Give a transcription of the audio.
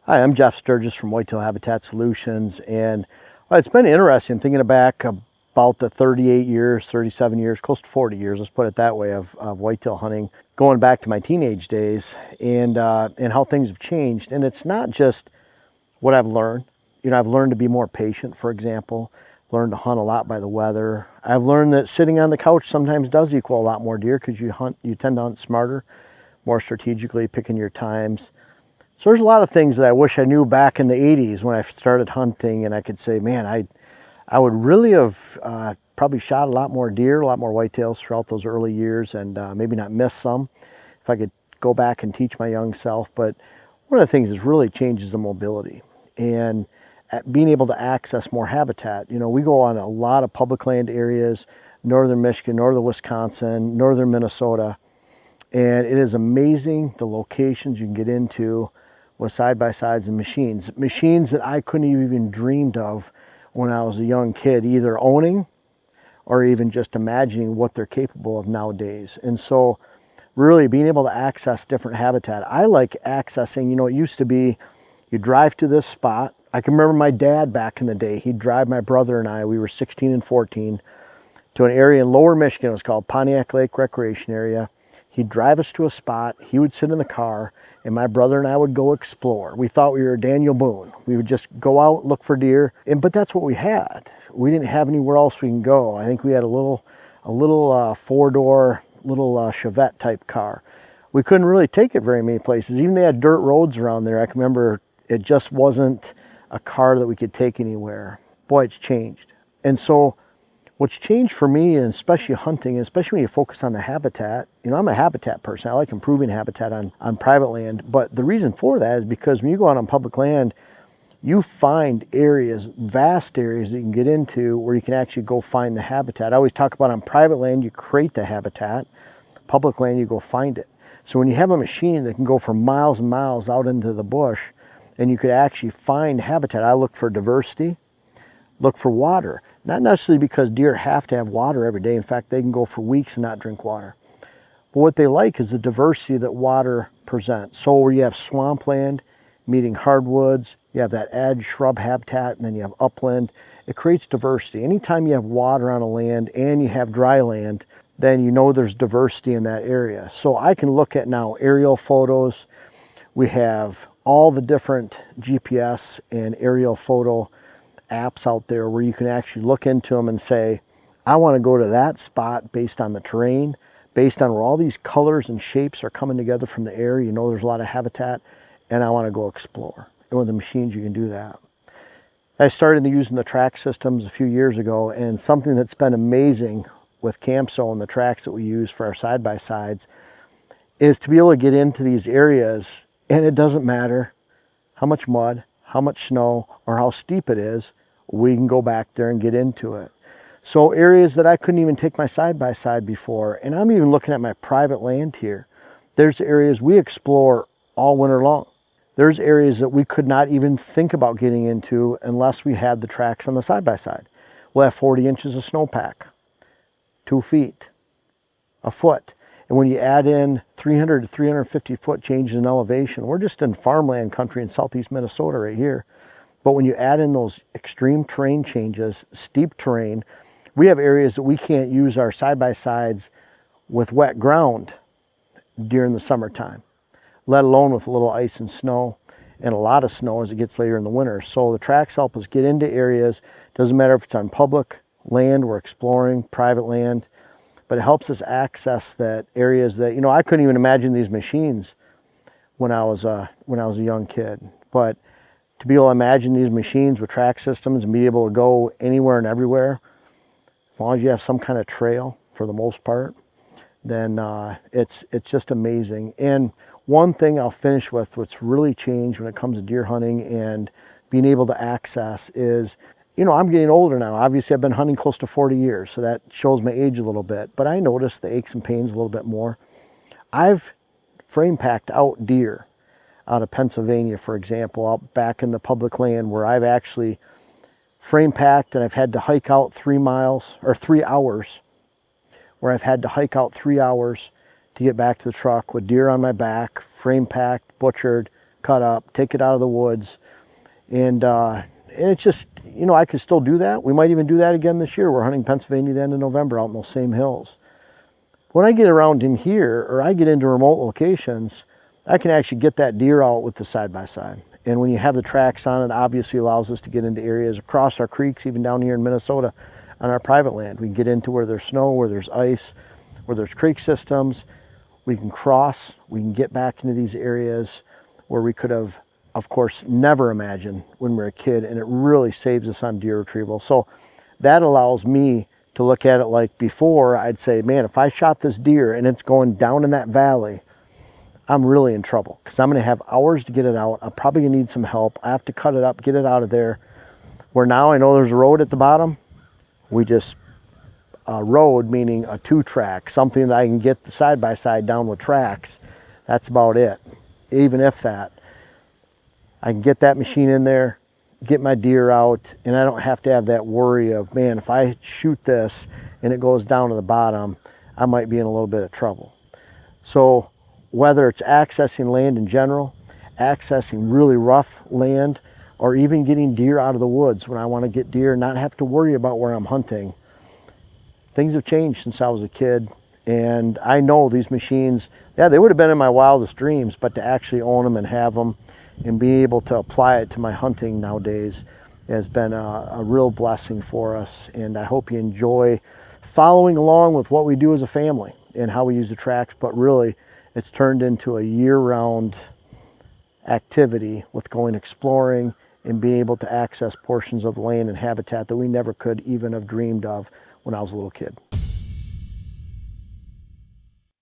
Hi, I'm Jeff Sturgis from Whitetail Habitat Solutions, and it's been interesting thinking back about the 38 years, 37 years, close to 40 years, let's put it that way, of whitetail hunting, going back to my teenage days, and how things have changed. And it's not just what I've learned. You know, I've learned to be more patient, for example, learned to hunt a lot by the weather. I've learned that sitting on the couch sometimes does equal a lot more deer because you tend to hunt smarter, more strategically, picking your times. So there's a lot of things that I wish I knew back in the 80s when I started hunting, and I could say, man, I would really have probably shot a lot more deer, a lot more whitetails throughout those early years, and maybe not miss some if I could go back and teach my young self. But one of the things is really changes the mobility and being able to access more habitat. You know, we go on a lot of public land areas, northern Michigan, northern Wisconsin, northern Minnesota, and it is amazing the locations you can get into with side-by-sides and machines that I couldn't even dreamed of when I was a young kid, either owning or even just imagining what they're capable of nowadays. And so really being able to access different habitat. I like accessing, you know, it used to be you drive to this spot. I can remember my dad back in the day, he'd drive my brother and I, we were 16 and 14, to an area in lower Michigan. It was called Pontiac Lake Recreation Area. He'd drive us to a spot, he would sit in the car, and my brother and I would go explore. We thought we were Daniel Boone. We would just go out, look for deer, but that's what we had. We didn't have anywhere else we can go. I think we had a little four-door, little Chevette type car. We couldn't really take it very many places. Even they had dirt roads around there. I can remember it just wasn't a car that we could take anywhere. Boy, it's changed. And so what's changed for me, and especially hunting, especially when you focus on the habitat, you know, I'm a habitat person. I like improving habitat on private land. But the reason for that is because when you go out on public land, you find areas, vast areas that you can get into where you can actually go find the habitat. I always talk about on private land, you create the habitat. Public land, you go find it. So when you have a machine that can go for miles and miles out into the bush, and you could actually find habitat, I look for diversity, look for water. Not necessarily because deer have to have water every day. In fact, they can go for weeks and not drink water. But what they like is the diversity that water presents. So where you have swampland meeting hardwoods, you have that edge shrub habitat, and then you have upland, it creates diversity. Anytime you have water on a land and you have dry land, then you know there's diversity in that area. So I can look at now aerial photos. We have all the different GPS and aerial photo apps out there where you can actually look into them and say, I want to go to that spot based on the terrain, based on where all these colors and shapes are coming together from the air. You know there's a lot of habitat, and I want to go explore. And with the machines, you can do that. I started using the track systems a few years ago, and something that's been amazing with Camso and the tracks that we use for our side-by-sides is to be able to get into these areas, and it doesn't matter how much mud, how much snow, or how steep it is, we can go back there and get into it. So areas that I couldn't even take my side-by-side before, and I'm even looking at my private land here, there's areas we explore all winter long. There's areas that we could not even think about getting into unless we had the tracks on the side-by-side. We'll have 40 inches of snowpack, 2 feet, a foot. And when you add in 300 to 350 foot changes in elevation, we're just in farmland country in southeast Minnesota right here. But when you add in those extreme terrain changes, steep terrain, we have areas that we can't use our side-by-sides with wet ground during the summertime, let alone with a little ice and snow, and a lot of snow as it gets later in the winter. So the tracks help us get into areas. Doesn't matter if it's on public land, we're exploring, private land, but it helps us access that areas that, you know, I couldn't even imagine these machines when I was a young kid. But to be able to imagine these machines with track systems and be able to go anywhere and everywhere, as long as you have some kind of trail for the most part, then it's just amazing. And one thing I'll finish with, what's really changed when it comes to deer hunting and being able to access is, you know, I'm getting older now. Obviously, I've been hunting close to 40 years, so that shows my age a little bit. But I notice the aches and pains a little bit more. I've frame packed out deer out of Pennsylvania, for example, out back in the public land where I've actually frame packed and I've had to hike out 3 miles or 3 hours, where I've had to hike out 3 hours to get back to the truck with deer on my back, frame packed, butchered, cut up, take it out of the woods. And it's just, you know, I could still do that. We might even do that again this year. We're hunting Pennsylvania the end of November out in those same hills. When I get around in here, or I get into remote locations, I can actually get that deer out with the side-by-side. And when you have the tracks on, it obviously allows us to get into areas across our creeks, even down here in Minnesota on our private land. We can get into where there's snow, where there's ice, where there's creek systems. We can cross, we can get back into these areas where we could have, of course, never imagined when we were a kid, and it really saves us on deer retrieval. So that allows me to look at it like before, I'd say, man, if I shot this deer and it's going down in that valley, I'm really in trouble because I'm going to have hours to get it out. I'm probably going to need some help. I have to cut it up, get it out of there. Where now I know there's a road at the bottom, we just road, meaning a 2-track, something that I can get the side-by-side down with tracks. That's about it. Even if that, I can get that machine in there, get my deer out, and I don't have to have that worry of, man, if I shoot this and it goes down to the bottom, I might be in a little bit of trouble. So whether it's accessing land in general, accessing really rough land, or even getting deer out of the woods when I want to get deer and not have to worry about where I'm hunting, things have changed since I was a kid. And I know these machines, yeah, they would have been in my wildest dreams, but to actually own them and have them and be able to apply it to my hunting nowadays has been a real blessing for us. And I hope you enjoy following along with what we do as a family and how we use the tracks. But really, it's turned into a year-round activity with going exploring and being able to access portions of land and habitat that we never could even have dreamed of when I was a little kid.